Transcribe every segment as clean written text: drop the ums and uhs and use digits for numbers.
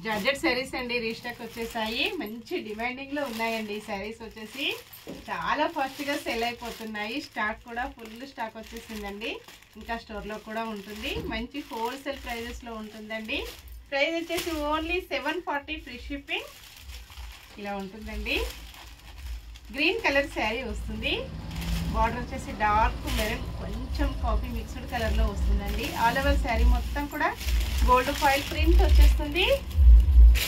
Georgette saris అండి restock వచ్చేసాయి. మంచి డిమాండింగ్ లో ఉన్నాయండి ఈ శారీస్ వచ్చేసి. చాలా ఫాస్ట్ గా సెల్ అయిపోతున్నాయి. స్టాక్ కూడా ఫుల్ స్టాక్ వచ్చేసిందండి. ఇంకా స్టోర్ లో కూడా ఉంటుంది. మంచి హోల్సేల్ ప్రైజెస్ లో ఉంటుందండి. ప్రైస్ వచ్చేసి ఓన్లీ 740 ఫ్రీ షిప్పింగ్. ఇలా ఉంటుందండి. గ్రీన్ కలర్ శారీ వస్తుంది. బార్డర్ వచ్చేసి డార్క్ మెరూన్ కొంచెం కాఫీ మిక్స్డ్ కలర్ లో వస్తుందండి. ఆల్ ఓవర్ శారీ మొత్తం కూడా గోల్డ్ ఫాయిల్ ప్రింట్ వచ్చేస్తుంది.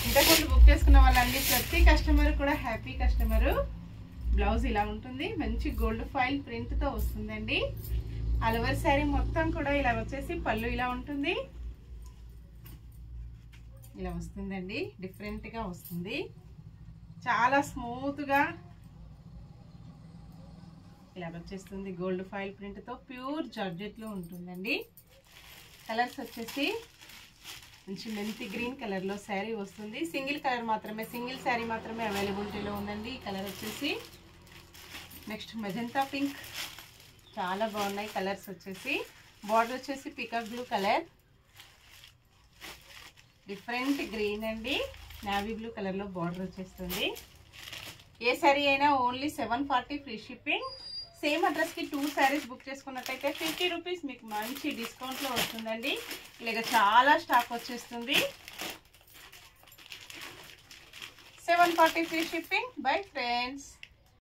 ఇంతకుముందు బుక్ చేసుకున్న వాళ్ళండి ప్రతి కస్టమర్ కూడా హ్యాపీ కస్టమరు. బ్లౌజ్ ఇలా ఉంటుంది. మంచి గోల్డ్ ఫాయిల్ ప్రింట్ తో వస్తుందండి. ఆల్ ఓవర్ శారీ మొత్తం కూడా ఇలా వచ్చేసి పళ్ళు ఇలా ఉంటుంది. ఇలా వస్తుందండి. డిఫరెంట్ గా వస్తుంది. చాలా స్మూత్ గా ఇలా వచ్చేస్తుంది. గోల్డ్ ఫాయిల్ ప్రింట్ తో ప్యూర్ జార్జెట్ లో ఉంటుందండి. కలర్స్ వచ్చేసి మంచి మెంతి గ్రీన్ కలర్ లో శారీ వస్తుంది. సింగిల్ శారీ మాత్రమే అవైలబిలిటీలో ఉందండి. ఈ కలర్ వచ్చేసి నెక్స్ట్ మెజంతా పింక్. చాలా బాగున్నాయి కలర్స్ వచ్చేసి. బార్డర్ వచ్చేసి peacock blue colour, different green అండి. నావీ బ్లూ కలర్ లో బార్డర్ వచ్చేస్తుంది. ఏ శారీ అయినా only 740 free shipping. Same address కి 2 శారీస్ బుక్ చేసుకున్నట్టయితే 50 రూపీస్ మీకు మంచి డిస్కౌంట్ లో వస్తుందండి. ఇలాగ చాలా స్టాక్ వచ్చేస్తుంది. 740 ఫ్రీ షిప్పింగ్. Bye friends.